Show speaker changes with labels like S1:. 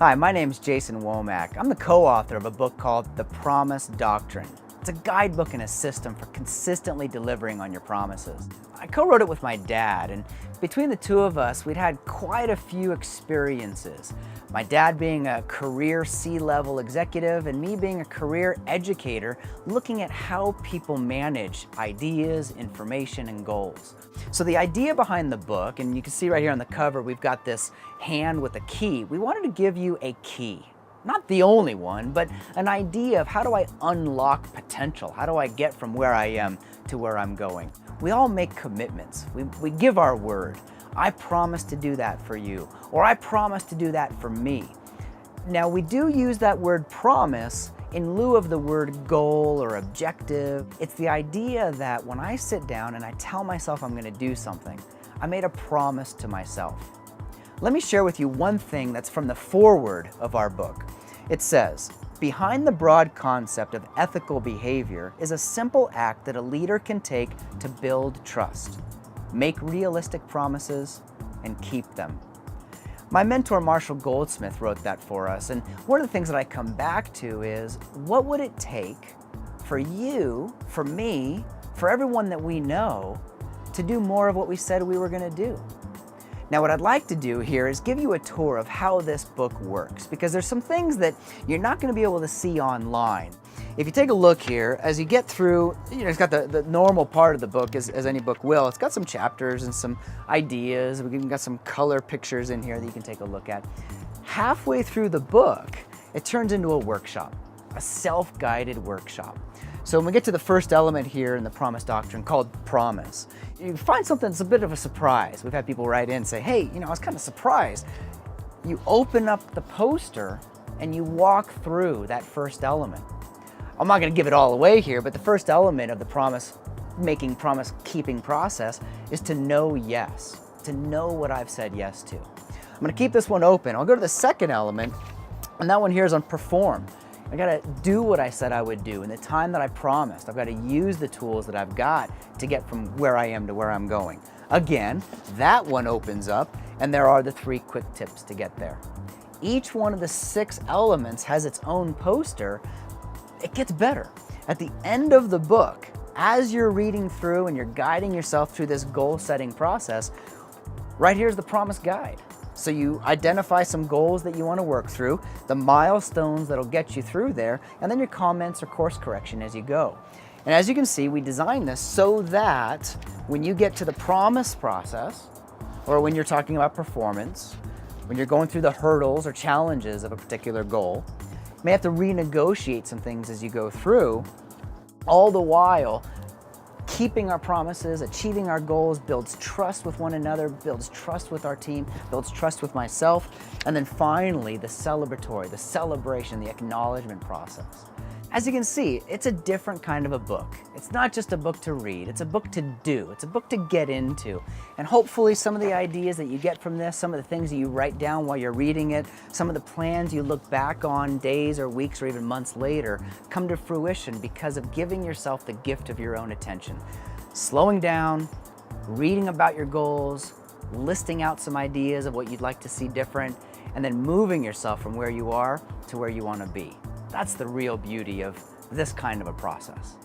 S1: Hi, my name is Jason Womack. I'm the co-author of a book called The Promise Doctrine. It's a guidebook and a system for consistently delivering on your promises. I co-wrote it with my dad, and between the two of us, we'd had quite a few experiences. My dad being a career C-level executive and me being a career educator, looking at how people manage ideas, information, and goals. So the idea behind the book, and you can see right here on the cover, we've got this hand with a key. We wanted to give you a key. Not the only one, but an idea of how do I unlock potential? How do I get from where I am to where I'm going? We all make commitments. We give our word. I promise to do that for you, or I promise to do that for me. Now, we do use that word promise in lieu of the word goal or objective. It's the idea that when I sit down and I tell myself I'm going to do something, I made a promise to myself. Let me share with you one thing that's from the foreword of our book. It says, behind the broad concept of ethical behavior is a simple act that a leader can take to build trust, make realistic promises, and keep them. My mentor, Marshall Goldsmith, wrote that for us, and one of the things that I come back to is, what would it take for you, for me, for everyone that we know, to do more of what we said we were going to do? Now, what I'd like to do here is give you a tour of how this book works, because there's some things that you're not going to be able to see online. If you take a look here, as you get through, it's got the normal part of the book, as any book will. It's got some chapters and some ideas. We've even got some color pictures in here that you can take a look at. Halfway through the book, it turns into a workshop, a self-guided workshop. So when we get to the first element here in the Promise Doctrine called Promise, you find something that's a bit of a surprise. We've had people write in and say, hey, I was kind of surprised. You open up the poster and you walk through that first element. I'm not going to give it all away here, but the first element of the promise-making, promise-keeping process is to know yes, to know what I've said yes to. I'm going to keep this one open. I'll go to the second element, and that one here is on perform. I gotta do what I said I would do in the time that I promised. I've got to use the tools that I've got to get from where I am to where I'm going. Again, that one opens up, and there are the 3 quick tips to get there. Each one of the 6 elements has its own poster. It gets better. At the end of the book, as you're reading through and you're guiding yourself through this goal-setting process, right here's the Promise Guide. So you identify some goals that you want to work through, the milestones that'll get you through there, and then your comments or course correction as you go. And as you can see, we designed this so that when you get to the promise process, or when you're talking about performance, when you're going through the hurdles or challenges of a particular goal, you may have to renegotiate some things as you go through, all the while keeping our promises, achieving our goals builds trust with one another, builds trust with our team, builds trust with myself, and then finally the celebratory, the celebration, the acknowledgement process. As you can see, it's a different kind of a book. It's not just a book to read, it's a book to do, it's a book to get into. And hopefully some of the ideas that you get from this, some of the things that you write down while you're reading it, some of the plans you look back on days or weeks or even months later come to fruition because of giving yourself the gift of your own attention. Slowing down, reading about your goals, listing out some ideas of what you'd like to see different, and then moving yourself from where you are to where you want to be. That's the real beauty of this kind of a process.